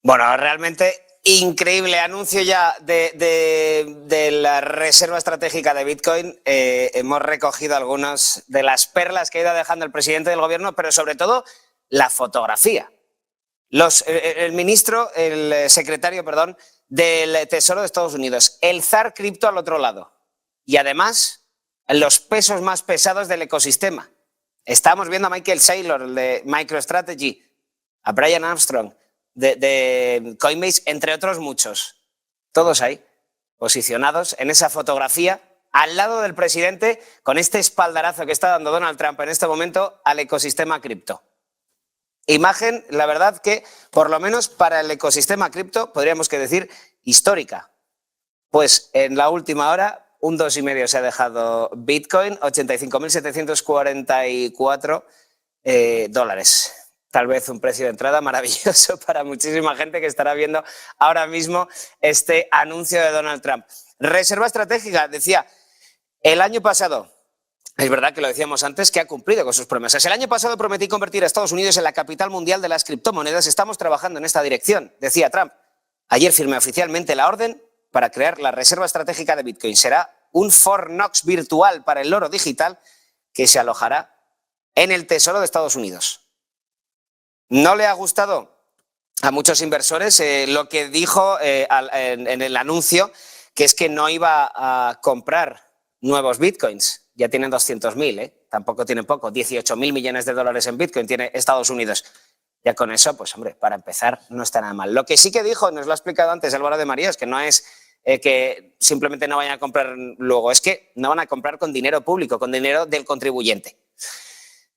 Bueno, realmente increíble anuncio ya de la reserva estratégica de Bitcoin. Hemos recogido algunas de las perlas que ha ido dejando el presidente del gobierno, pero sobre todo la fotografía. El secretario, perdón, del Tesoro de Estados Unidos, el zar cripto al otro lado. Y además, los pesos más pesados del ecosistema. Estamos viendo a Michael Saylor de MicroStrategy, a Brian Armstrong de Coinbase, entre otros muchos. Todos ahí, posicionados en esa fotografía, al lado del presidente, con este espaldarazo que está dando Donald Trump en este momento al ecosistema cripto. Imagen, la verdad que, por lo menos para el ecosistema cripto, podríamos que decir histórica. Pues en la última hora, un 2,5 se ha dejado Bitcoin, 85.744 dólares. Tal vez un precio de entrada maravilloso para muchísima gente que estará viendo ahora mismo este anuncio de Donald Trump. Reserva estratégica, decía, el año pasado, es verdad que lo decíamos antes, que ha cumplido con sus promesas. El año pasado prometí convertir a Estados Unidos en la capital mundial de las criptomonedas. Estamos trabajando en esta dirección, decía Trump. Ayer firmé oficialmente la orden para crear la reserva estratégica de Bitcoin. Será un Fort Knox virtual para el oro digital que se alojará en el Tesoro de Estados Unidos. No le ha gustado a muchos inversores lo que dijo en el anuncio, que es que no iba a comprar nuevos bitcoins. Ya tienen 200.000, tampoco tienen poco. 18.000 millones de dólares en bitcoin tiene Estados Unidos. Ya con eso, pues hombre, para empezar no está nada mal. Lo que sí que dijo, nos lo ha explicado antes Álvaro de María, es que no es que simplemente no vayan a comprar luego, es que no van a comprar con dinero público, con dinero del contribuyente.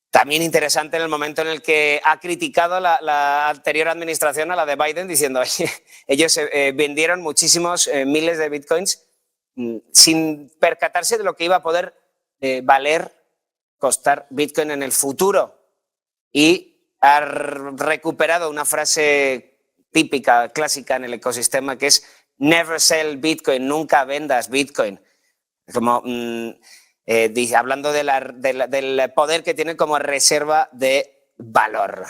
También interesante en el momento en el que ha criticado la anterior administración a la de Biden, diciendo, oye, ellos vendieron muchísimos miles de bitcoins sin percatarse de lo que iba a poder costar bitcoin en el futuro. Y ha recuperado una frase típica, clásica en el ecosistema, que es never sell bitcoin, nunca vendas bitcoin. Como... hablando del poder que tiene como reserva de valor.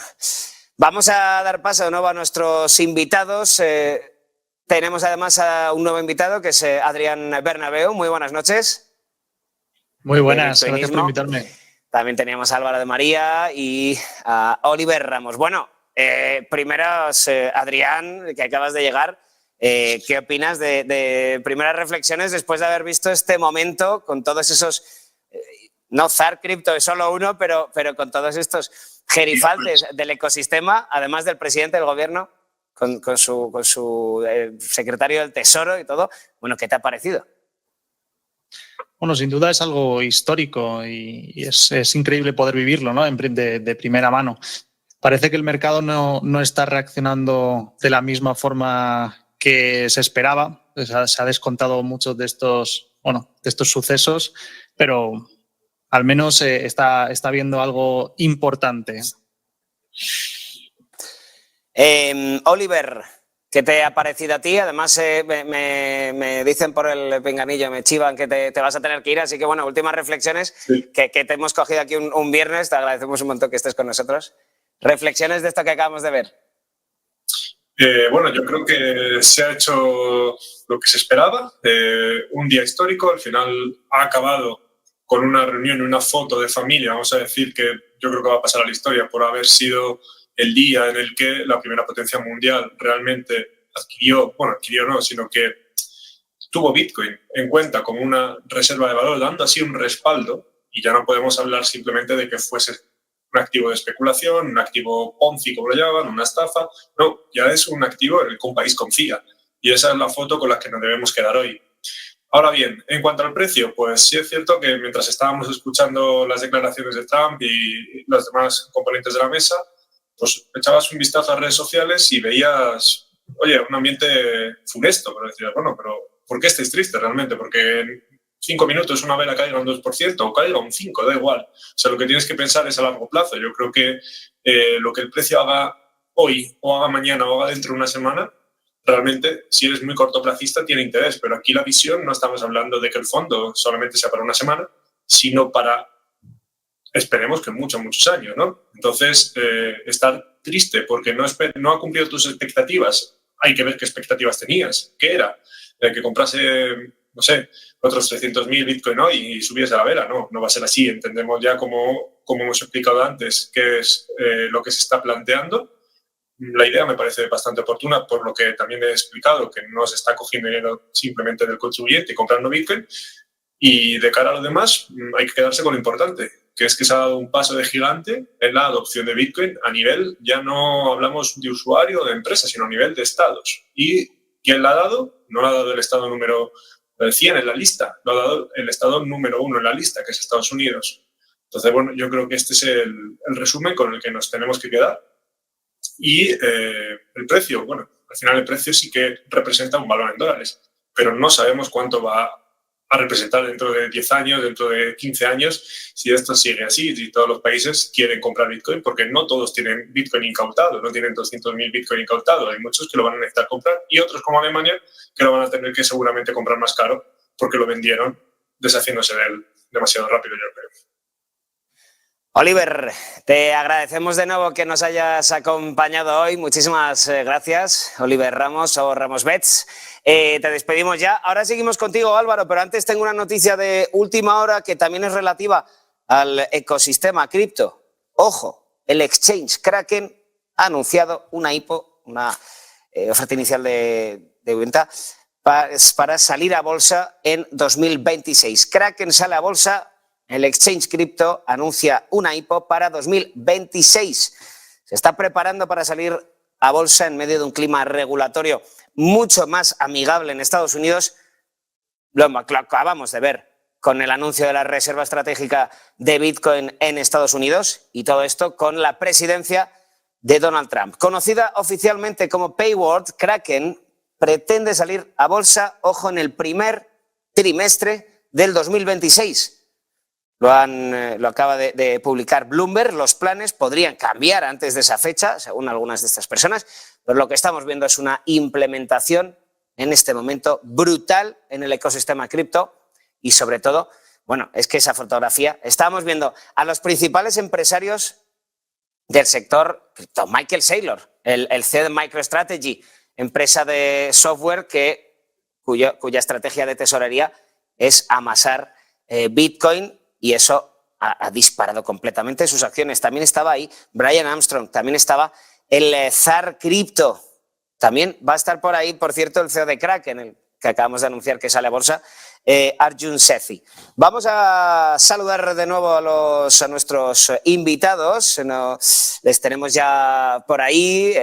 Vamos a dar paso de nuevo a nuestros invitados. Tenemos además a un nuevo invitado que es Adrián Bernabeu. Muy buenas noches. Muy buenas, gracias por invitarme. También teníamos a Álvaro de María y a Oliver Ramos. Bueno, primero, Adrián, que acabas de llegar. ¿Qué opinas de primeras reflexiones después de haber visto este momento con todos esos, no zar cripto es solo uno, pero con todos estos gerifaltes del ecosistema, además del presidente del gobierno, con su secretario del Tesoro y todo? Bueno, ¿qué te ha parecido? Bueno, sin duda es algo histórico y es increíble poder vivirlo, ¿no? De primera mano. Parece que el mercado no está reaccionando de la misma forma que se esperaba. Se ha descontado muchos de estos sucesos, pero al menos está viendo algo importante. Oliver, ¿qué te ha parecido a ti? Además, me dicen por el pinganillo, me chivan que te vas a tener que ir, así que bueno, últimas reflexiones, sí. que te hemos cogido aquí un viernes, te agradecemos un montón que estés con nosotros. Reflexiones de esto que acabamos de ver. Bueno, yo creo que se ha hecho lo que se esperaba, un día histórico, al final ha acabado con una reunión y una foto de familia, vamos a decir que yo creo que va a pasar a la historia por haber sido el día en el que la primera potencia mundial realmente adquirió no, sino que tuvo Bitcoin en cuenta como una reserva de valor, dando así un respaldo, y ya no podemos hablar simplemente de que fuese un activo de especulación, un activo Ponzi, como lo llaman, una estafa. No, ya es un activo en el que un país confía. Y esa es la foto con la que nos debemos quedar hoy. Ahora bien, en cuanto al precio, pues sí es cierto que mientras estábamos escuchando las declaraciones de Trump y los demás componentes de la mesa, pues echabas un vistazo a redes sociales y veías, oye, un ambiente funesto, pero decías, bueno, pero ¿por qué estáis tristes realmente? Porque en 5 minutos una vela caiga un 2% o caiga un 5%, da igual. O sea, lo que tienes que pensar es a largo plazo. Yo creo que lo que el precio haga hoy o haga mañana o haga dentro de una semana, realmente, si eres muy cortoplacista, tiene interés. Pero aquí la visión, no estamos hablando de que el fondo solamente sea para una semana, sino para, esperemos que muchos años, ¿no? Entonces, estar triste porque no ha cumplido tus expectativas, hay que ver qué expectativas tenías. ¿Qué era? Que comprase, no sé, otros 300.000 Bitcoin hoy y subiese a la vela. No va a ser así. Entendemos ya, como hemos explicado antes, qué es lo que se está planteando. La idea me parece bastante oportuna, por lo que también he explicado, que no se está cogiendo dinero simplemente del contribuyente y comprando Bitcoin. Y de cara a lo demás, hay que quedarse con lo importante, que es que se ha dado un paso de gigante en la adopción de Bitcoin a nivel, ya no hablamos de usuario o de empresa, sino a nivel de estados. ¿Y quién la ha dado? No la ha dado el estado número 100 en la lista, lo ha dado el estado número 1 en la lista, que es Estados Unidos. Entonces, bueno, yo creo que este es el resumen con el que nos tenemos que quedar. Y el precio, bueno, al final el precio sí que representa un valor en dólares, pero no sabemos cuánto va a representar dentro de 10 años, dentro de 15 años, si esto sigue así, si todos los países quieren comprar Bitcoin, porque no todos tienen Bitcoin incautado, no tienen 200.000 Bitcoin incautados. Hay muchos que lo van a necesitar comprar y otros, como Alemania, que lo van a tener que seguramente comprar más caro porque lo vendieron deshaciéndose de él demasiado rápido, yo creo. Oliver, te agradecemos de nuevo que nos hayas acompañado hoy. Muchísimas gracias, Oliver Ramos o Ramos Bets. Te despedimos ya. Ahora seguimos contigo, Álvaro, pero antes tengo una noticia de última hora que también es relativa al ecosistema cripto. Ojo, el exchange Kraken ha anunciado una IPO, una oferta inicial de venta, para salir a bolsa en 2026. Kraken sale a bolsa. El exchange cripto anuncia una IPO para 2026. Se está preparando para salir a bolsa en medio de un clima regulatorio mucho más amigable en Estados Unidos. Lo acabamos de ver con el anuncio de la reserva estratégica de Bitcoin en Estados Unidos, y todo esto con la presidencia de Donald Trump. Conocida oficialmente como Payward, Kraken pretende salir a bolsa, ojo, en el primer trimestre del 2026. Lo acaba de publicar Bloomberg. Los planes podrían cambiar antes de esa fecha, según algunas de estas personas, pero lo que estamos viendo es una implementación en este momento brutal en el ecosistema cripto. Y sobre todo, bueno, es que esa fotografía, estábamos viendo a los principales empresarios del sector cripto. Michael Saylor, el CEO de MicroStrategy, empresa de software cuya estrategia de tesorería es amasar Bitcoin, y eso ha disparado completamente sus acciones. También estaba ahí Brian Armstrong, también estaba el zar cripto. También va a estar por ahí, por cierto, el CEO de Kraken, el que acabamos de anunciar que sale a bolsa, Arjun Sethi. Vamos a saludar de nuevo a nuestros invitados. Les tenemos ya por ahí.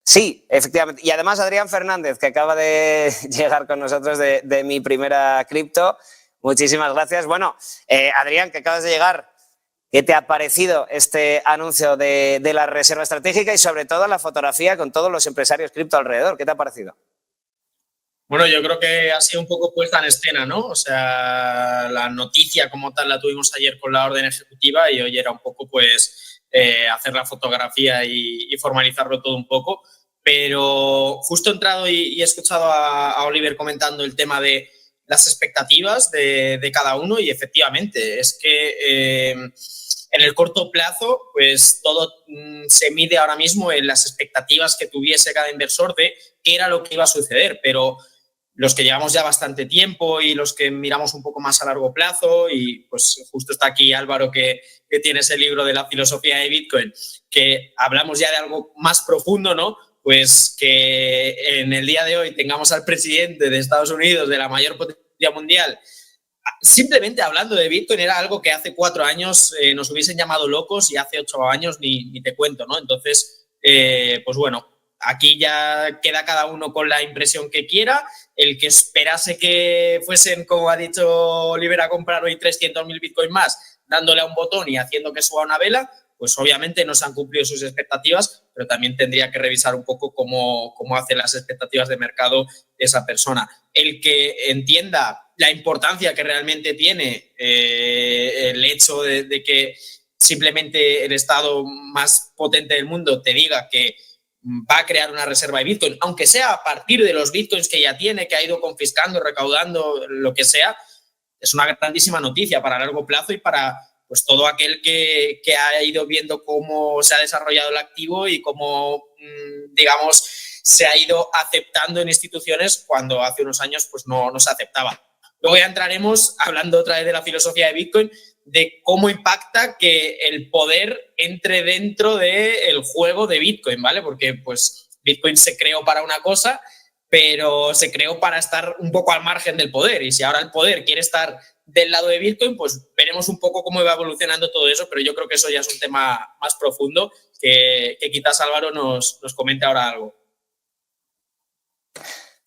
Sí, efectivamente. Y además Adrián Fernández, que acaba de llegar con nosotros de Mi Primera Cripto. Muchísimas gracias. Bueno, Adrián, que acabas de llegar, ¿qué te ha parecido este anuncio de la reserva estratégica y sobre todo la fotografía con todos los empresarios cripto alrededor? ¿Qué te ha parecido? Bueno, yo creo que ha sido un poco puesta en escena, ¿no? O sea, la noticia como tal la tuvimos ayer con la orden ejecutiva y hoy era un poco, pues, hacer la fotografía y formalizarlo todo un poco. Pero justo he entrado y he escuchado a Oliver comentando el tema de las expectativas de cada uno y efectivamente es que en el corto plazo pues todo se mide ahora mismo en las expectativas que tuviese cada inversor de qué era lo que iba a suceder, pero los que llevamos ya bastante tiempo y los que miramos un poco más a largo plazo, y pues justo está aquí Álvaro que tiene ese libro de la filosofía de Bitcoin, que hablamos ya de algo más profundo, ¿no? Pues que en el día de hoy tengamos al presidente de Estados Unidos, de la mayor potencia mundial, simplemente hablando de Bitcoin era algo que hace 4 años nos hubiesen llamado locos y hace 8 años ni te cuento, ¿no? Entonces, pues bueno, aquí ya queda cada uno con la impresión que quiera. El que esperase que fuesen, como ha dicho Oliver, a comprar hoy 300.000 Bitcoin más, dándole a un botón y haciendo que suba una vela, pues obviamente no se han cumplido sus expectativas, pero también tendría que revisar un poco cómo hace las expectativas de mercado esa persona. El que entienda la importancia que realmente tiene el hecho de que simplemente el estado más potente del mundo te diga que va a crear una reserva de Bitcoin, aunque sea a partir de los Bitcoins que ya tiene, que ha ido confiscando, recaudando, lo que sea, es una grandísima noticia para largo plazo y para pues todo aquel que ha ido viendo cómo se ha desarrollado el activo y cómo, digamos, se ha ido aceptando en instituciones cuando hace unos años pues no se aceptaba. Luego ya entraremos, hablando otra vez de la filosofía de Bitcoin, de cómo impacta que el poder entre dentro del juego de Bitcoin, ¿vale? Porque pues Bitcoin se creó para una cosa, pero se creó para estar un poco al margen del poder. Y si ahora el poder quiere estar del lado de Bitcoin, pues veremos un poco cómo va evolucionando todo eso, pero yo creo que eso ya es un tema más profundo que quizás Álvaro nos comente ahora algo.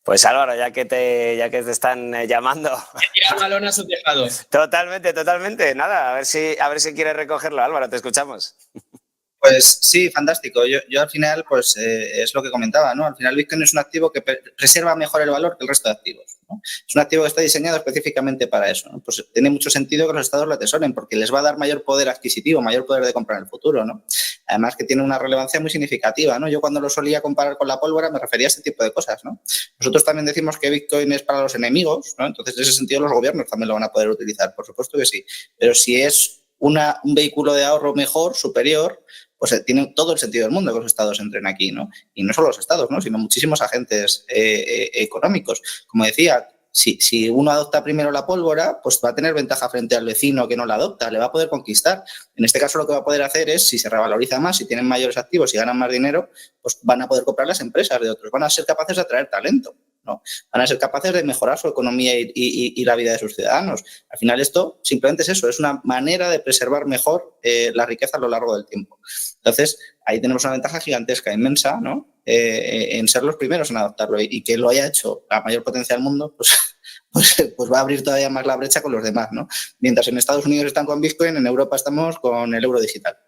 Pues Álvaro, ya que te están llamando. Tira el balón a su tejado. Totalmente. Nada, a ver si quieres recogerlo, Álvaro, te escuchamos. Pues sí, fantástico. Yo al final, pues es lo que comentaba, ¿no? Al final Bitcoin es un activo que preserva mejor el valor que el resto de activos, ¿no? Es un activo que está diseñado específicamente para eso, ¿no? Pues tiene mucho sentido que los estados lo atesoren porque les va a dar mayor poder adquisitivo, mayor poder de compra en el futuro, ¿no? Además que tiene una relevancia muy significativa, ¿no? Yo cuando lo solía comparar con la pólvora me refería a este tipo de cosas, ¿no? Nosotros también decimos que Bitcoin es para los enemigos, ¿no? Entonces, en ese sentido, los gobiernos también lo van a poder utilizar, por supuesto que sí. Pero si es un vehículo de ahorro mejor, superior, pues tiene todo el sentido del mundo que los estados entren aquí, ¿no? Y no solo los estados, ¿no? Sino muchísimos agentes económicos. Como decía, si uno adopta primero la pólvora, pues va a tener ventaja frente al vecino que no la adopta, le va a poder conquistar. En este caso lo que va a poder hacer es, si se revaloriza más, si tienen mayores activos y ganan más dinero, pues van a poder comprar las empresas de otros, van a ser capaces de atraer talento, ¿no? Van a ser capaces de mejorar su economía y la vida de sus ciudadanos. Al final esto simplemente es eso, es una manera de preservar mejor la riqueza a lo largo del tiempo. Entonces, ahí tenemos una ventaja gigantesca, inmensa, ¿no? En ser los primeros en adoptarlo y que lo haya hecho la mayor potencia del mundo, pues va a abrir todavía más la brecha con los demás, ¿no? Mientras en Estados Unidos están con Bitcoin, en Europa estamos con el euro digital.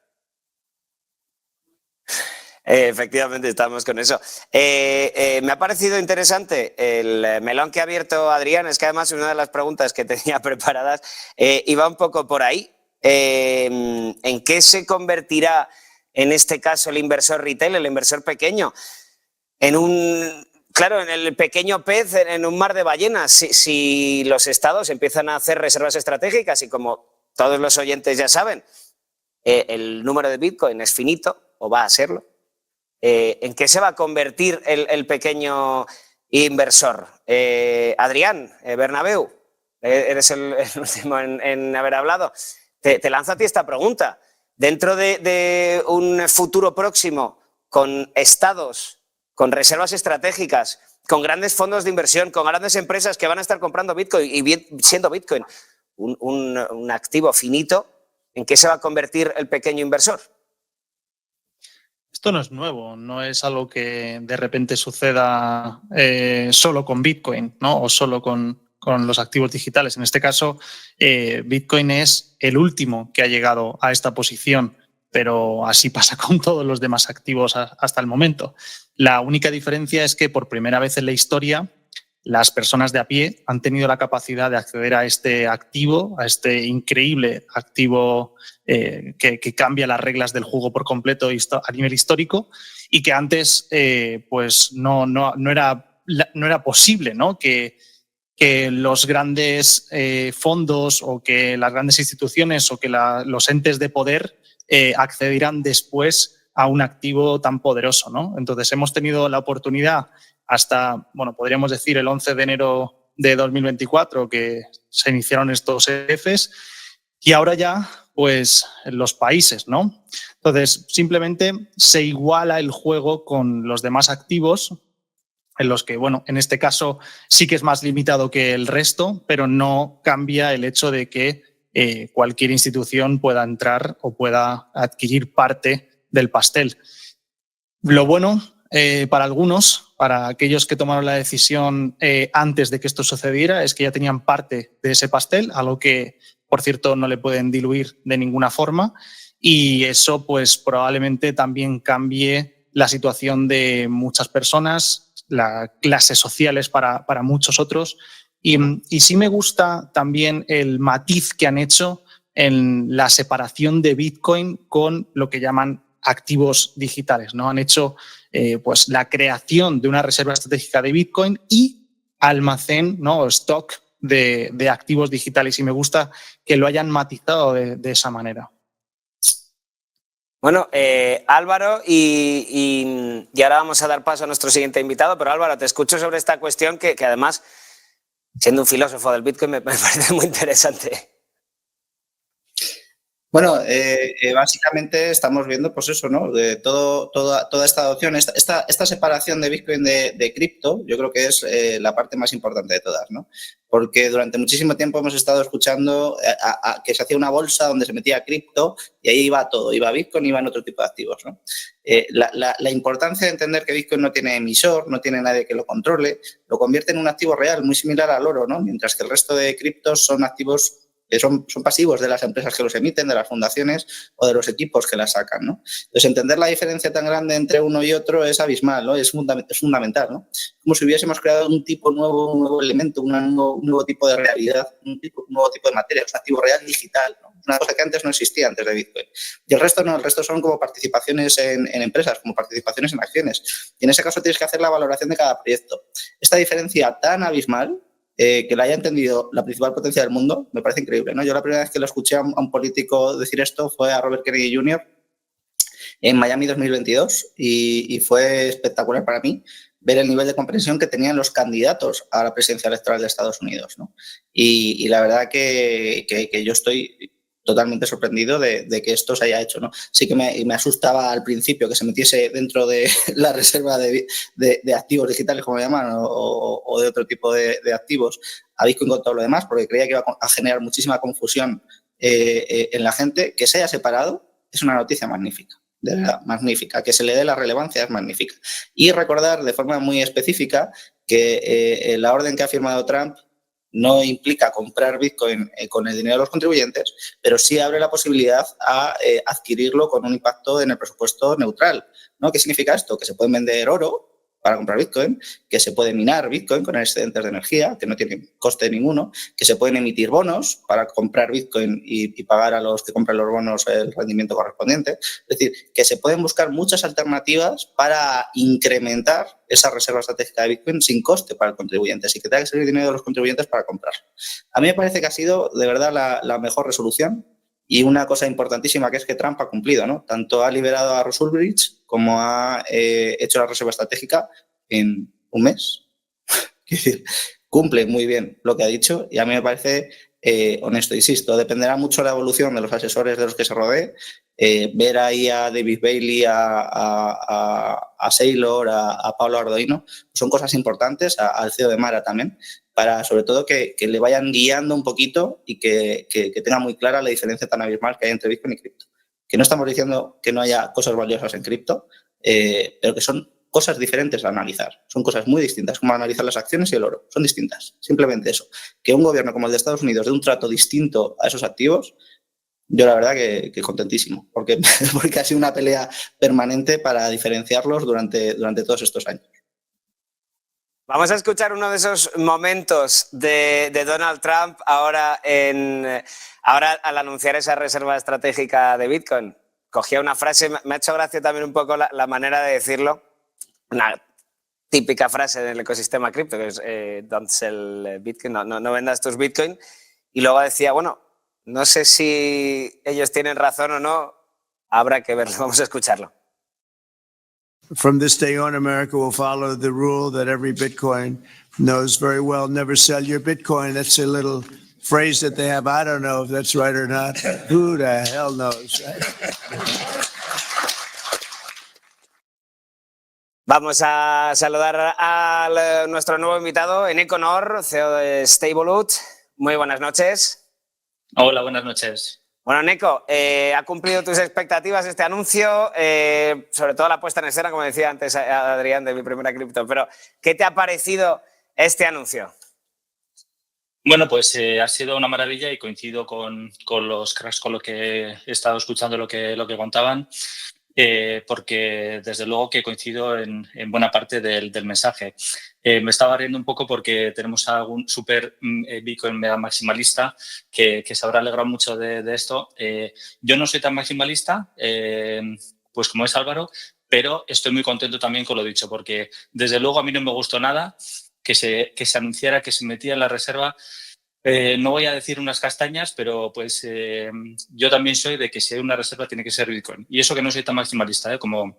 Efectivamente, estamos con eso. Me ha parecido interesante el melón que ha abierto Adrián, es que además una de las preguntas que tenía preparadas iba un poco por ahí. ¿En qué se convertirá en este caso el inversor retail, el inversor pequeño? En el pequeño pez en un mar de ballenas. Si los estados empiezan a hacer reservas estratégicas y como todos los oyentes ya saben, el número de Bitcoin es finito o va a serlo, ¿en qué se va a convertir el pequeño inversor? Adrián, Bernabéu, eres el último en haber hablado. Te lanzo a ti esta pregunta. Dentro de un futuro próximo, con estados, con reservas estratégicas, con grandes fondos de inversión, con grandes empresas que van a estar comprando Bitcoin y siendo Bitcoin un activo finito, ¿en qué se va a convertir el pequeño inversor? Esto no es nuevo, no es algo que de repente suceda solo con Bitcoin, ¿no? O solo con los activos digitales. En este caso, Bitcoin es el último que ha llegado a esta posición, pero así pasa con todos los demás activos hasta el momento. La única diferencia es que por primera vez en la historia las personas de a pie han tenido la capacidad de acceder a este activo, a este increíble activo que cambia las reglas del juego por completo a nivel histórico y que antes pues no era posible, ¿no? Que los grandes fondos o que las grandes instituciones o que los entes de poder accedieran después a un activo tan poderoso, ¿no? Entonces hemos tenido la oportunidad hasta, bueno, podríamos decir el 11 de enero de 2024 que se iniciaron estos ETFs y ahora ya pues los países, ¿no? Entonces simplemente se iguala el juego con los demás activos en los que, bueno, en este caso sí que es más limitado que el resto, pero no cambia el hecho de que cualquier institución pueda entrar o pueda adquirir parte del pastel. Lo bueno para algunos, para aquellos que tomaron la decisión antes de que esto sucediera, es que ya tenían parte de ese pastel, algo que, por cierto, no le pueden diluir de ninguna forma y eso pues probablemente también cambie la situación de muchas personas, las clases sociales para muchos otros y sí me gusta también el matiz que han hecho en la separación de Bitcoin con lo que llaman activos digitales, ¿no? Han hecho pues la creación de una reserva estratégica de Bitcoin y almacén, ¿no? O stock de activos digitales y me gusta que lo hayan matizado de esa manera. Bueno, Álvaro, y ahora vamos a dar paso a nuestro siguiente invitado, pero Álvaro, te escucho sobre esta cuestión que además, siendo un filósofo del Bitcoin, me parece muy interesante. Bueno, básicamente estamos viendo, pues eso, ¿no? De toda esta adopción, esta separación de Bitcoin de cripto, yo creo que es la parte más importante de todas, ¿no? Porque durante muchísimo tiempo hemos estado escuchando que se hacía una bolsa donde se metía cripto y ahí iba todo, iba Bitcoin, iban otro tipo de activos, ¿no? La importancia de entender que Bitcoin no tiene emisor, no tiene nadie que lo controle, lo convierte en un activo real muy similar al oro, ¿no? Mientras que el resto de criptos son activos son pasivos de las empresas que los emiten, de las fundaciones o de los equipos que las sacan, ¿no? Entonces, entender la diferencia tan grande entre uno y otro es abismal, ¿no? Es fundamental, ¿no? Como si hubiésemos creado un nuevo elemento, un nuevo tipo de realidad, un nuevo tipo de materia, un activo real digital, ¿no? Una cosa que antes no existía antes de Bitcoin. Y el resto no, el resto son como participaciones en empresas, como participaciones en acciones. Y en ese caso tienes que hacer la valoración de cada proyecto. Esta diferencia tan abismal, que la haya entendido la principal potencia del mundo, me parece increíble, ¿no? Yo la primera vez que lo escuché a un político decir esto fue a Robert Kennedy Jr. en Miami 2022 y fue espectacular para mí ver el nivel de comprensión que tenían los candidatos a la presidencia electoral de Estados Unidos, ¿no? Y la verdad que yo estoy totalmente sorprendido de que esto se haya hecho, ¿no? Sí que me asustaba al principio que se metiese dentro de la reserva de activos digitales, como llaman, o de otro tipo de activos, a Bitcoin con todo lo demás, porque creía que iba a generar muchísima confusión en la gente. Que se haya separado es una noticia magnífica, de verdad, magnífica. Que se le dé la relevancia es magnífica. Y recordar de forma muy específica que la orden que ha firmado Trump no implica comprar Bitcoin con el dinero de los contribuyentes, pero sí abre la posibilidad a adquirirlo con un impacto en el presupuesto neutral, ¿no? ¿Qué significa esto? Que se pueden vender oro para comprar Bitcoin, que se puede minar Bitcoin con excedentes de energía, que no tienen coste ninguno, que se pueden emitir bonos para comprar Bitcoin y pagar a los que compran los bonos el rendimiento correspondiente. Es decir, que se pueden buscar muchas alternativas para incrementar esa reserva estratégica de Bitcoin sin coste para el contribuyente, así que tenga que salir dinero de los contribuyentes para comprar. A mí me parece que ha sido de verdad la mejor resolución. Y una cosa importantísima que es que Trump ha cumplido, ¿no? Tanto ha liberado a Ross Ulbricht como ha hecho la reserva estratégica en un mes. Es decir, cumple muy bien lo que ha dicho y a mí me parece honesto. Insisto, dependerá mucho la evolución de los asesores de los que se rodee. Ver ahí a David Bailey, a Saylor, a Pablo Ardoino, son cosas importantes, al CEO de Mara también, para sobre todo que le vayan guiando un poquito y que tenga muy clara la diferencia tan abismal que hay entre Bitcoin y cripto. Que no estamos diciendo que no haya cosas valiosas en cripto, pero que son cosas diferentes a analizar. Son cosas muy distintas, como analizar las acciones y el oro. Son distintas. Simplemente eso. Que un gobierno como el de Estados Unidos dé un trato distinto a esos activos, yo la verdad que contentísimo, porque ha sido una pelea permanente para diferenciarlos durante todos estos años. Vamos a escuchar uno de esos momentos de Donald Trump ahora al anunciar esa reserva estratégica de Bitcoin. Cogía una frase, me ha hecho gracia también un poco la manera de decirlo, una típica frase en el ecosistema cripto, que es don't sell Bitcoin, no vendas tus Bitcoin. Y luego decía, bueno, no sé si ellos tienen razón o no, habrá que verlo, vamos a escucharlo. From this day on, America will follow the rule that every Bitcoin knows very well. Never sell your Bitcoin. That's a little phrase that they have. I don't know if that's right or not. Who the hell knows, right? Vamos a saludar a nuestro nuevo invitado, Eneko Nor, CEO de Stablewood. Muy buenas noches. Hola, buenas noches. Bueno, Eneko, ¿ha cumplido tus expectativas este anuncio? Sobre todo la puesta en escena, como decía antes Adrián, de Mi Primera Cripto. Pero, ¿qué te ha parecido este anuncio? Bueno, pues ha sido una maravilla y coincido con los cracks, con lo que he estado escuchando, lo que contaban, porque desde luego que coincido en buena parte del mensaje. Me estaba riendo un poco porque tenemos a algún super Bitcoin mega maximalista que se habrá alegrado mucho de esto. Yo no soy tan maximalista, pues como es Álvaro, pero estoy muy contento también con lo dicho, porque desde luego a mí no me gustó nada que se anunciara que se metía en la reserva No voy a decir unas castañas, pero pues yo también soy de que si hay una reserva tiene que ser Bitcoin. Y eso que no soy tan maximalista como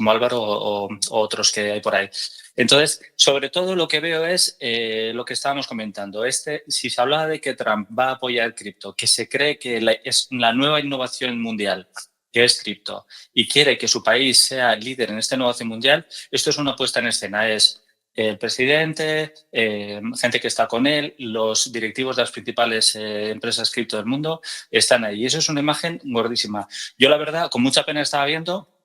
Álvaro o otros que hay por ahí. Entonces, sobre todo lo que veo es lo que estábamos comentando. Si se hablaba de que Trump va a apoyar cripto, que se cree que es la nueva innovación mundial, que es cripto, y quiere que su país sea líder en esta innovación mundial, esto es una puesta en escena. Es el presidente, gente que está con él, los directivos de las principales empresas cripto del mundo están ahí. Y eso es una imagen gordísima. Yo, la verdad, con mucha pena estaba viendo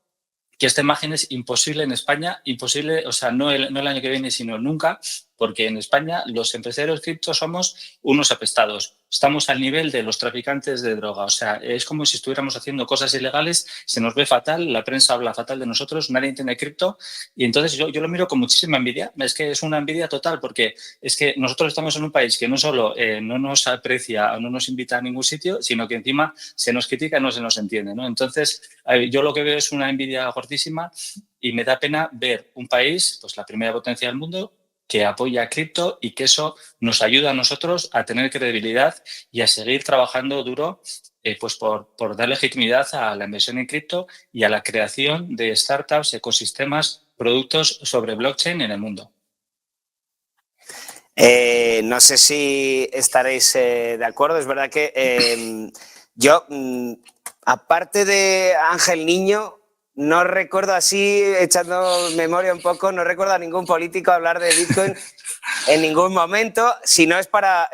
que esta imagen es imposible en España, imposible, o sea, no el año que viene, sino nunca, porque en España los empresarios cripto somos unos apestados. Estamos al nivel de los traficantes de droga. O sea, es como si estuviéramos haciendo cosas ilegales, se nos ve fatal, la prensa habla fatal de nosotros, nadie entiende cripto. Y entonces yo lo miro con muchísima envidia. Es que es una envidia total, porque es que nosotros estamos en un país que no solo no nos aprecia o no nos invita a ningún sitio, sino que encima se nos critica y no se nos entiende, ¿no? Entonces, yo lo que veo es una envidia gordísima y me da pena ver un país, pues la primera potencia del mundo, que apoya cripto y que eso nos ayuda a nosotros a tener credibilidad y a seguir trabajando duro pues por dar legitimidad a la inversión en cripto y a la creación de startups, ecosistemas, productos sobre blockchain en el mundo. No sé si estaréis de acuerdo. Es verdad que yo, aparte de Ángel Niño, no recuerdo, así echando memoria un poco, no recuerdo a ningún político hablar de Bitcoin en ningún momento, si no es para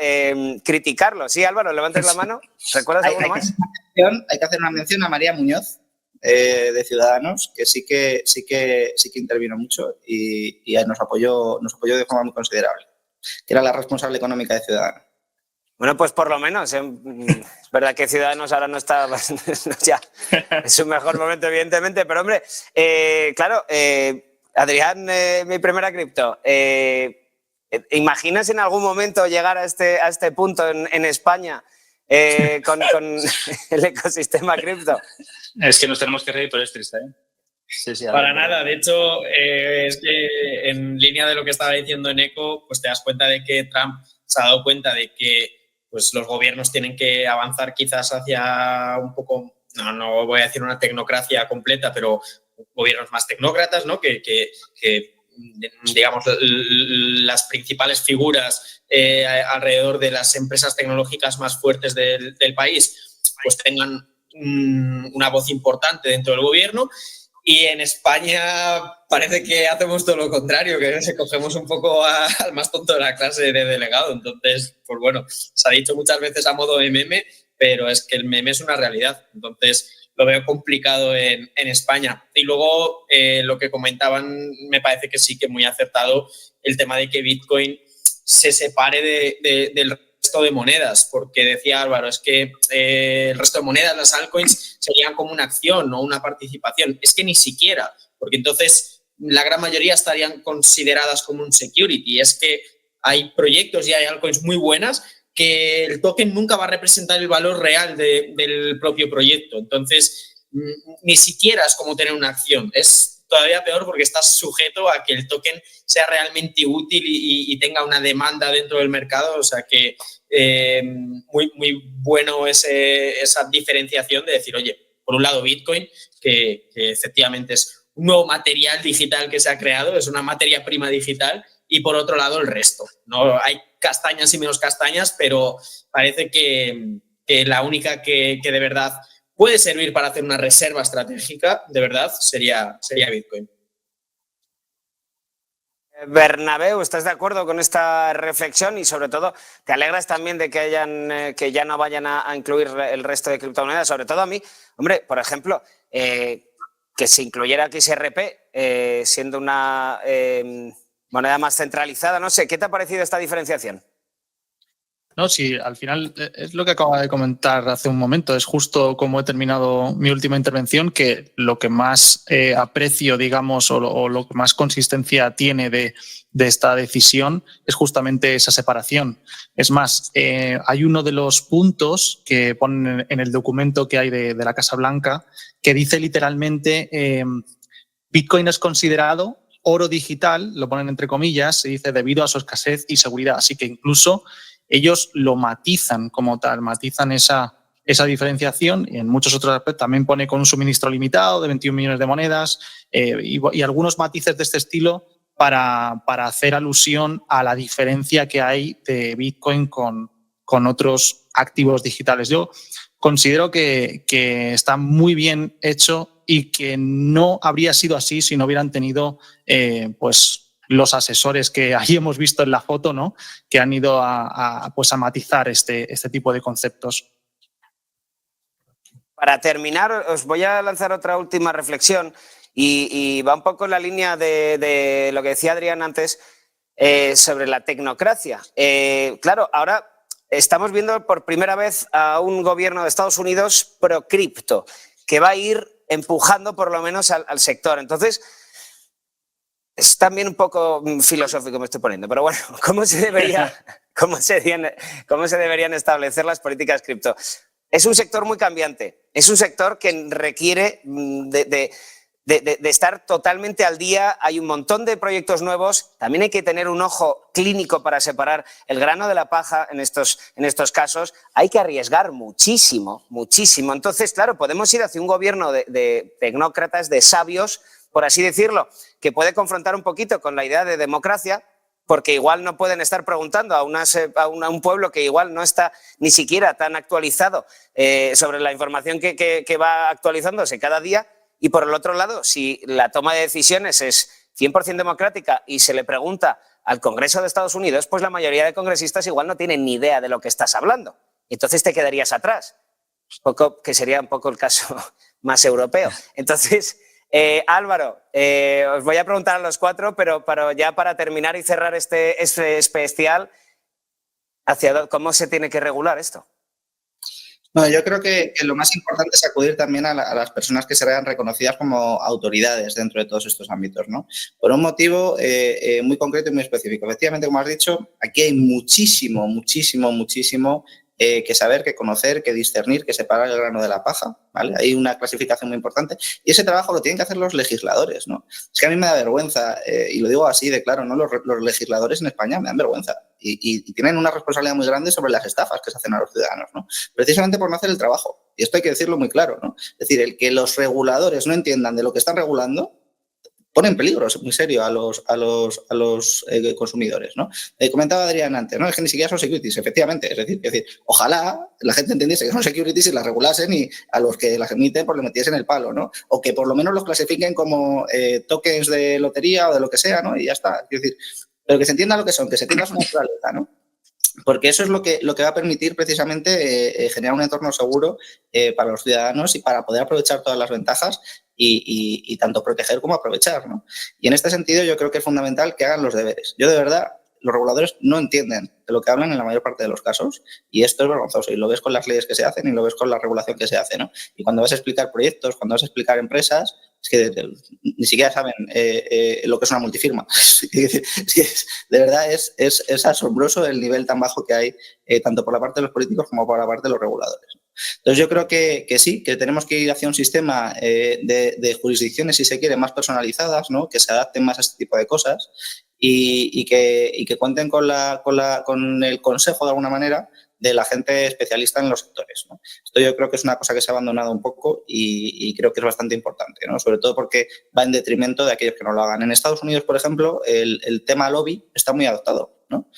criticarlo. Sí, Álvaro, levantes la mano. ¿Recuerdas alguno más? Hay que hacer una mención a María Muñoz, de Ciudadanos, que sí que intervino mucho y nos apoyó de forma muy considerable, que era la responsable económica de Ciudadanos. Bueno, pues por lo menos. Es verdad que Ciudadanos ahora no está ya en su mejor momento, evidentemente, pero hombre, claro, Adrián, mi primera cripto, ¿imaginas en algún momento llegar a este punto en España con el ecosistema cripto? Es que nos tenemos que reír, pero es triste, ¿eh? Sí, Para nada. De hecho, es que en línea de lo que estaba diciendo Eneco, pues te das cuenta de que Trump se ha dado cuenta de que pues los gobiernos tienen que avanzar quizás hacia un poco, no voy a decir una tecnocracia completa, pero gobiernos más tecnócratas, ¿no? Que digamos, las principales figuras alrededor de las empresas tecnológicas más fuertes del país pues tengan una voz importante dentro del gobierno. Y en España parece que hacemos todo lo contrario, que cogemos un poco al más tonto de la clase de delegado. Entonces, pues bueno, se ha dicho muchas veces a modo de meme, pero es que el meme es una realidad. Entonces, lo veo complicado en España. Y luego, lo que comentaban, me parece que sí que muy acertado el tema de que Bitcoin se separe del resto de monedas, porque decía Álvaro, es que el resto de monedas, las altcoins, serían como una acción, no una participación. Es que ni siquiera, porque entonces la gran mayoría estarían consideradas como un security. Es que hay proyectos y hay altcoins muy buenas que el token nunca va a representar el valor real del propio proyecto. Entonces, ni siquiera es como tener una acción. Es todavía peor porque estás sujeto a que el token sea realmente útil y tenga una demanda dentro del mercado. O sea que muy bueno esa diferenciación de decir, oye, por un lado Bitcoin, que efectivamente es un nuevo material digital que se ha creado, es una materia prima digital, y por otro lado el resto. ¿No? Hay castañas y menos castañas, pero parece que la única que de verdad puede servir para hacer una reserva estratégica, de verdad, sería Bitcoin. Bernabéu, ¿estás de acuerdo con esta reflexión? Y sobre todo, ¿te alegras también de que ya no vayan a incluir el resto de criptomonedas? Sobre todo a mí, hombre, por ejemplo, que se incluyera XRP siendo una moneda más centralizada. No sé, ¿qué te ha parecido esta diferenciación? No, sí, al final es lo que acaba de comentar hace un momento. Es justo como he terminado mi última intervención, que lo que más aprecio, digamos, o lo que más consistencia tiene de esta decisión es justamente esa separación. Es más, hay uno de los puntos que ponen en el documento que hay de la Casa Blanca que dice literalmente Bitcoin es considerado oro digital, lo ponen entre comillas, se dice debido a su escasez y seguridad. Así que incluso ellos lo matizan como tal, matizan esa diferenciación, y en muchos otros aspectos también pone con un suministro limitado de 21 millones de monedas y algunos matices de este estilo para hacer alusión a la diferencia que hay de Bitcoin con otros activos digitales. Yo considero que está muy bien hecho y que no habría sido así si no hubieran tenido pues los asesores que ahí hemos visto en la foto, ¿no? Que han ido a matizar este tipo de conceptos. Para terminar, os voy a lanzar otra última reflexión y va un poco en la línea de lo que decía Adrián antes sobre la tecnocracia. Claro, ahora estamos viendo por primera vez a un gobierno de Estados Unidos pro cripto que va a ir empujando por lo menos al sector. Entonces, es también un poco filosófico me estoy poniendo, pero bueno, ¿cómo se deberían establecer las políticas cripto? Es un sector muy cambiante, es un sector que requiere de estar totalmente al día. Hay un montón de proyectos nuevos, también hay que tener un ojo clínico para separar el grano de la paja en estos casos. Hay que arriesgar muchísimo, muchísimo. Entonces, claro, podemos ir hacia un gobierno de tecnócratas, de sabios, por así decirlo, que puede confrontar un poquito con la idea de democracia, porque igual no pueden estar preguntando a un pueblo que igual no está ni siquiera tan actualizado sobre la información que va actualizándose cada día. Y por el otro lado, si la toma de decisiones es 100% democrática y se le pregunta al Congreso de Estados Unidos, pues la mayoría de congresistas igual no tienen ni idea de lo que estás hablando. Entonces te quedarías atrás, que sería un poco el caso más europeo. Entonces, Álvaro, os voy a preguntar a los cuatro, pero ya para terminar y cerrar este especial, ¿cómo se tiene que regular esto? No, yo creo que lo más importante es acudir también a las personas que se vean reconocidas como autoridades dentro de todos estos ámbitos, ¿no? Por un motivo muy concreto y muy específico. Efectivamente, como has dicho, aquí hay muchísimo que saber, que conocer, que discernir, que separar el grano de la paja, ¿vale? Hay una clasificación muy importante y ese trabajo lo tienen que hacer los legisladores, ¿no? Es que a mí me da vergüenza, y lo digo así de claro, ¿no? Los legisladores en España me dan vergüenza y tienen una responsabilidad muy grande sobre las estafas que se hacen a los ciudadanos, ¿no? Precisamente por no hacer el trabajo. Y esto hay que decirlo muy claro, ¿no? Es decir, el que los reguladores no entiendan de lo que están regulando pone en peligro muy serio a los consumidores, ¿no? Comentaba Adrián antes, ¿no? Es que ni siquiera son securities, efectivamente. Es decir, ojalá la gente entendiese que son securities y las regulasen y a los que las emiten pues le metiesen el palo, ¿no? O que por lo menos los clasifiquen como tokens de lotería o de lo que sea, ¿no? Y ya está. Es decir, pero que se entienda lo que son, que se entienda su naturaleza, ¿no? Porque eso es lo que va a permitir precisamente generar un entorno seguro para los ciudadanos y para poder aprovechar todas las ventajas y tanto proteger como aprovechar, ¿no? Y en este sentido yo creo que es fundamental que hagan los deberes. Yo de verdad, los reguladores no entienden de lo que hablan en la mayor parte de los casos y esto es vergonzoso y lo ves con las leyes que se hacen y lo ves con la regulación que se hace, ¿no? Y cuando vas a explicar proyectos, cuando vas a explicar empresas, es que ni siquiera saben lo que es una multifirma. Es que de verdad es asombroso el nivel tan bajo que hay tanto por la parte de los políticos como por la parte de los reguladores. Entonces yo creo que sí, que tenemos que ir hacia un sistema de jurisdicciones, si se quiere, más personalizadas, ¿no? Que se adapten más a este tipo de cosas y que cuenten con el consejo de alguna manera de la gente especialista en los sectores, ¿no? Esto yo creo que es una cosa que se ha abandonado un poco y creo que es bastante importante, ¿no? Sobre todo porque va en detrimento de aquellos que no lo hagan. En Estados Unidos, por ejemplo, el tema lobby está muy adoptado, ¿no?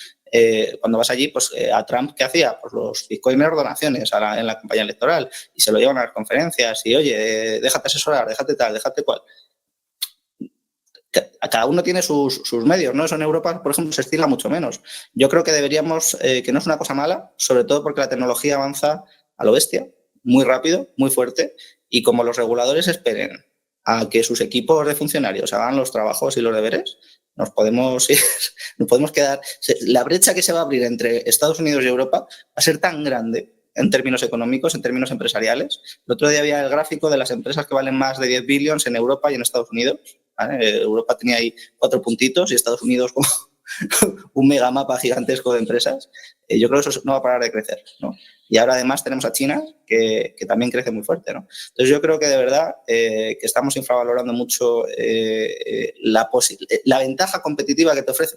Cuando vas allí, pues a Trump, ¿qué hacía? Pues los bitcoiners donaciones en la campaña electoral y se lo llevan a las conferencias y, oye, déjate asesorar, déjate tal, déjate cual. Cada uno tiene sus medios, ¿no? Eso en Europa, por ejemplo, se estila mucho menos. Yo creo que deberíamos, que no es una cosa mala, sobre todo porque la tecnología avanza a lo bestia, muy rápido, muy fuerte, y como los reguladores esperen a que sus equipos de funcionarios hagan los trabajos y los deberes, nos podemos quedar. La brecha que se va a abrir entre Estados Unidos y Europa va a ser tan grande en términos económicos, en términos empresariales. El otro día había el gráfico de las empresas que valen más de 10 billions en Europa y en Estados Unidos. ¿Vale? Europa tenía ahí 4 puntitos y Estados Unidos como un megamapa gigantesco de empresas. yo creo que eso no va a parar de crecer, ¿no? Y ahora además tenemos a China, que también crece muy fuerte, ¿no? Entonces yo creo que de verdad que estamos infravalorando mucho la ventaja competitiva que te ofrece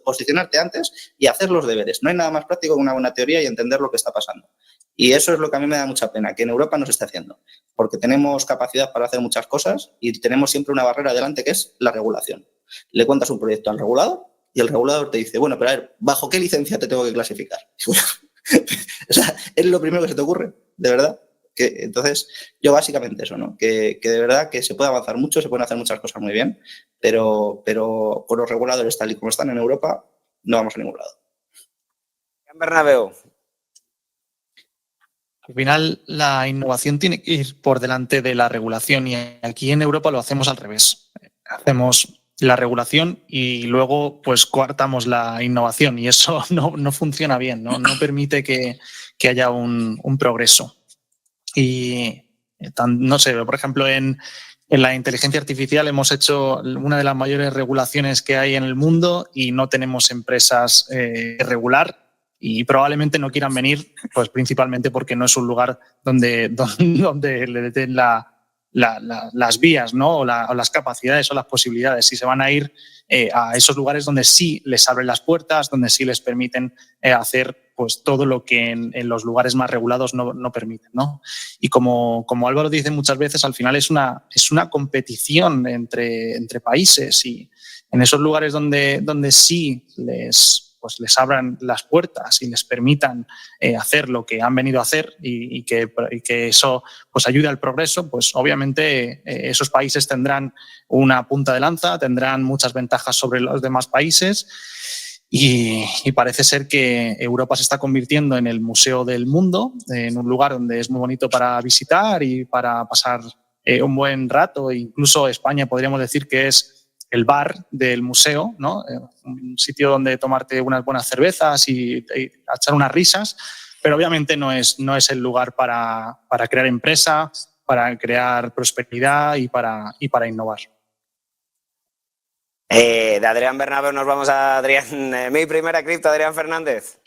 posicionarte antes y hacer los deberes. No hay nada más práctico que una buena teoría y entender lo que está pasando. Y eso es lo que a mí me da mucha pena, que en Europa no se esté haciendo, porque tenemos capacidad para hacer muchas cosas y tenemos siempre una barrera delante que es la regulación. Le cuentas un proyecto al regulador y el regulador te dice, bueno, pero a ver, ¿bajo qué licencia te tengo que clasificar? O sea, es lo primero que se te ocurre, de verdad. Entonces, yo básicamente eso, ¿no? Que de verdad que se puede avanzar mucho, se pueden hacer muchas cosas muy bien, pero con los reguladores tal y como están en Europa, no vamos a ningún lado. Bernabéu. Al final, la innovación tiene que ir por delante de la regulación y aquí en Europa lo hacemos al revés. Hacemos la regulación y luego pues coartamos la innovación y eso no funciona bien, no permite que haya un progreso. Y no sé, por ejemplo, en la inteligencia artificial hemos hecho una de las mayores regulaciones que hay en el mundo y no tenemos empresas que regular. Y probablemente no quieran venir, pues principalmente porque no es un lugar donde le den las vías, ¿no? o las capacidades o las posibilidades. Si se van a ir a esos lugares donde sí les abren las puertas, donde sí les permiten hacer pues todo lo que en los lugares más regulados no permiten, ¿no? Y como Álvaro dice muchas veces, al final es una competición entre países y en esos lugares donde sí les abran las puertas y les permitan hacer lo que han venido a hacer y que eso pues ayude al progreso, pues obviamente esos países tendrán una punta de lanza, tendrán muchas ventajas sobre los demás países y parece ser que Europa se está convirtiendo en el museo del mundo, en un lugar donde es muy bonito para visitar y para pasar un buen rato. Incluso España podríamos decir que es el bar del museo, ¿no? Un sitio donde tomarte unas buenas cervezas y echar unas risas, pero obviamente no es el lugar para crear empresa, para crear prosperidad y para innovar. De Adrián Bernabéu nos vamos a Adrián. Mi primera cripto, Adrián Fernández.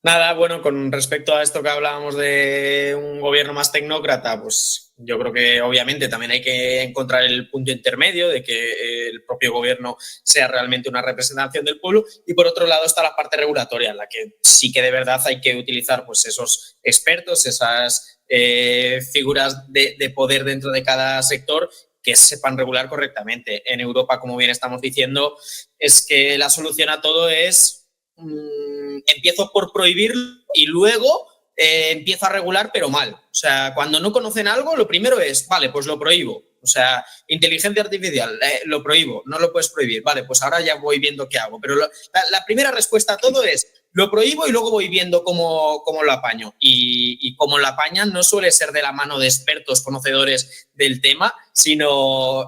Nada, bueno, con respecto a esto que hablábamos de un gobierno más tecnócrata, pues yo creo que obviamente también hay que encontrar el punto intermedio de que el propio gobierno sea realmente una representación del pueblo y por otro lado está la parte regulatoria en la que sí que de verdad hay que utilizar pues esos expertos, esas figuras de poder dentro de cada sector que sepan regular correctamente. En Europa, como bien estamos diciendo, es que la solución a todo es empiezo por prohibirlo y luego empiezo a regular, pero mal. O sea, cuando no conocen algo, lo primero es, vale, pues lo prohíbo. O sea, inteligencia artificial, lo prohíbo, no lo puedes prohibir. Vale, pues ahora ya voy viendo qué hago. Pero la primera respuesta a todo es, lo prohíbo y luego voy viendo cómo lo apaño. Y como lo apañan no suele ser de la mano de expertos conocedores del tema, sino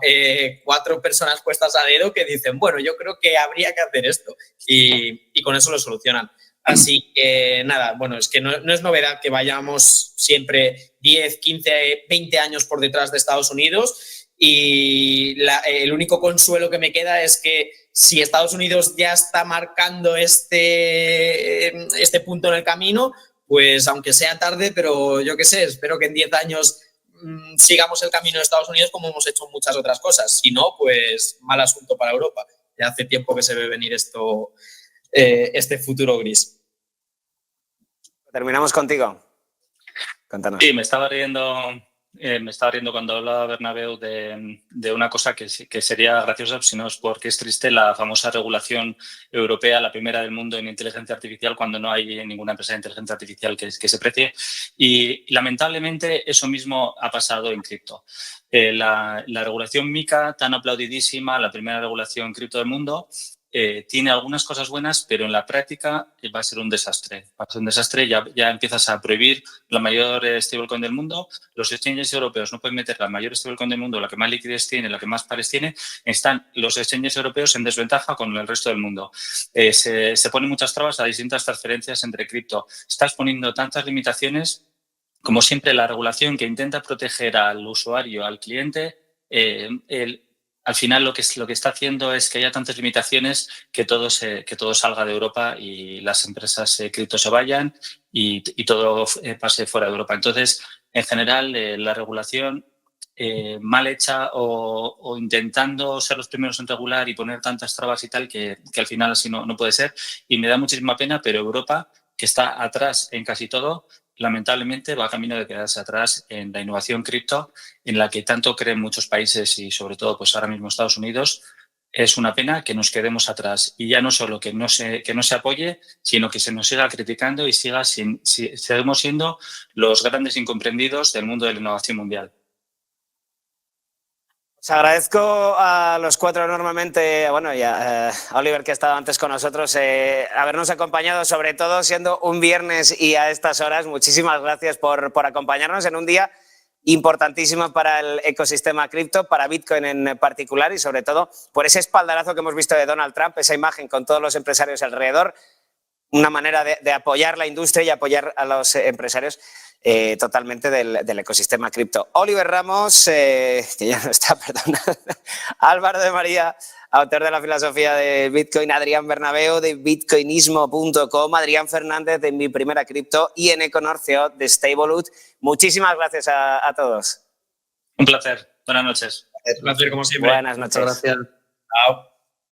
4 personas puestas a dedo que dicen, bueno, yo creo que habría que hacer esto. Y con eso lo solucionan. Así que nada, bueno, es que no es novedad que vayamos siempre 10, 15, 20 años por detrás de Estados Unidos y el único consuelo que me queda es que si Estados Unidos ya está marcando este punto en el camino, pues aunque sea tarde, pero yo qué sé, espero que en 10 años sigamos el camino de Estados Unidos como hemos hecho muchas otras cosas. Si no, pues mal asunto para Europa. Ya hace tiempo que se ve venir este futuro gris. Terminamos contigo. Cuéntanos. Sí, me estaba riendo cuando hablaba Bernabéu de una cosa que sería graciosa, si no es porque es triste, la famosa regulación europea, la primera del mundo en inteligencia artificial, cuando no hay ninguna empresa de inteligencia artificial que se precie. Y lamentablemente eso mismo ha pasado en cripto. La regulación MiCA, tan aplaudidísima, la primera regulación cripto del mundo, tiene algunas cosas buenas, pero en la práctica va a ser un desastre. Va a ser un desastre, ya empiezas a prohibir la mayor stablecoin del mundo. Los exchanges europeos no pueden meter la mayor stablecoin del mundo, la que más liquidez tiene, la que más pares tiene. Están los exchanges europeos en desventaja con el resto del mundo. Se ponen muchas trabas a distintas transferencias entre cripto. Estás poniendo tantas limitaciones. Como siempre, la regulación que intenta proteger al usuario, al cliente, al final lo que está haciendo es que haya tantas limitaciones que todo salga de Europa y las empresas cripto se vayan y todo pase fuera de Europa. Entonces, en general, la regulación mal hecha o intentando ser los primeros en regular y poner tantas trabas y tal que al final así no puede ser. Y me da muchísima pena, pero Europa, que está atrás en casi todo, lamentablemente va camino de quedarse atrás en la innovación cripto, en la que tanto creen muchos países y sobre todo pues ahora mismo Estados Unidos. Es una pena que nos quedemos atrás y ya no solo que no se apoye, sino que se nos siga criticando y seguimos siendo los grandes incomprendidos del mundo de la innovación mundial. Os agradezco a los cuatro enormemente, bueno, y a Oliver, que ha estado antes con nosotros, habernos acompañado, sobre todo siendo un viernes y a estas horas. Muchísimas gracias por acompañarnos en un día importantísimo para el ecosistema cripto, para Bitcoin en particular y sobre todo por ese espaldarazo que hemos visto de Donald Trump, esa imagen con todos los empresarios alrededor, una manera de apoyar la industria y apoyar a los empresarios totalmente del ecosistema cripto. Oliver Ramos, que ya no está, perdona, Álvaro de María, autor de la filosofía de Bitcoin, Adrián Bernabeu de bitcoinismo.com, Adrián Fernández de Mi Primera Cripto y Eneconor, CEO de Stablewood. Muchísimas gracias a todos. Un placer. Buenas noches. Un placer, como siempre. Buenas noches. Muchas gracias. Chao.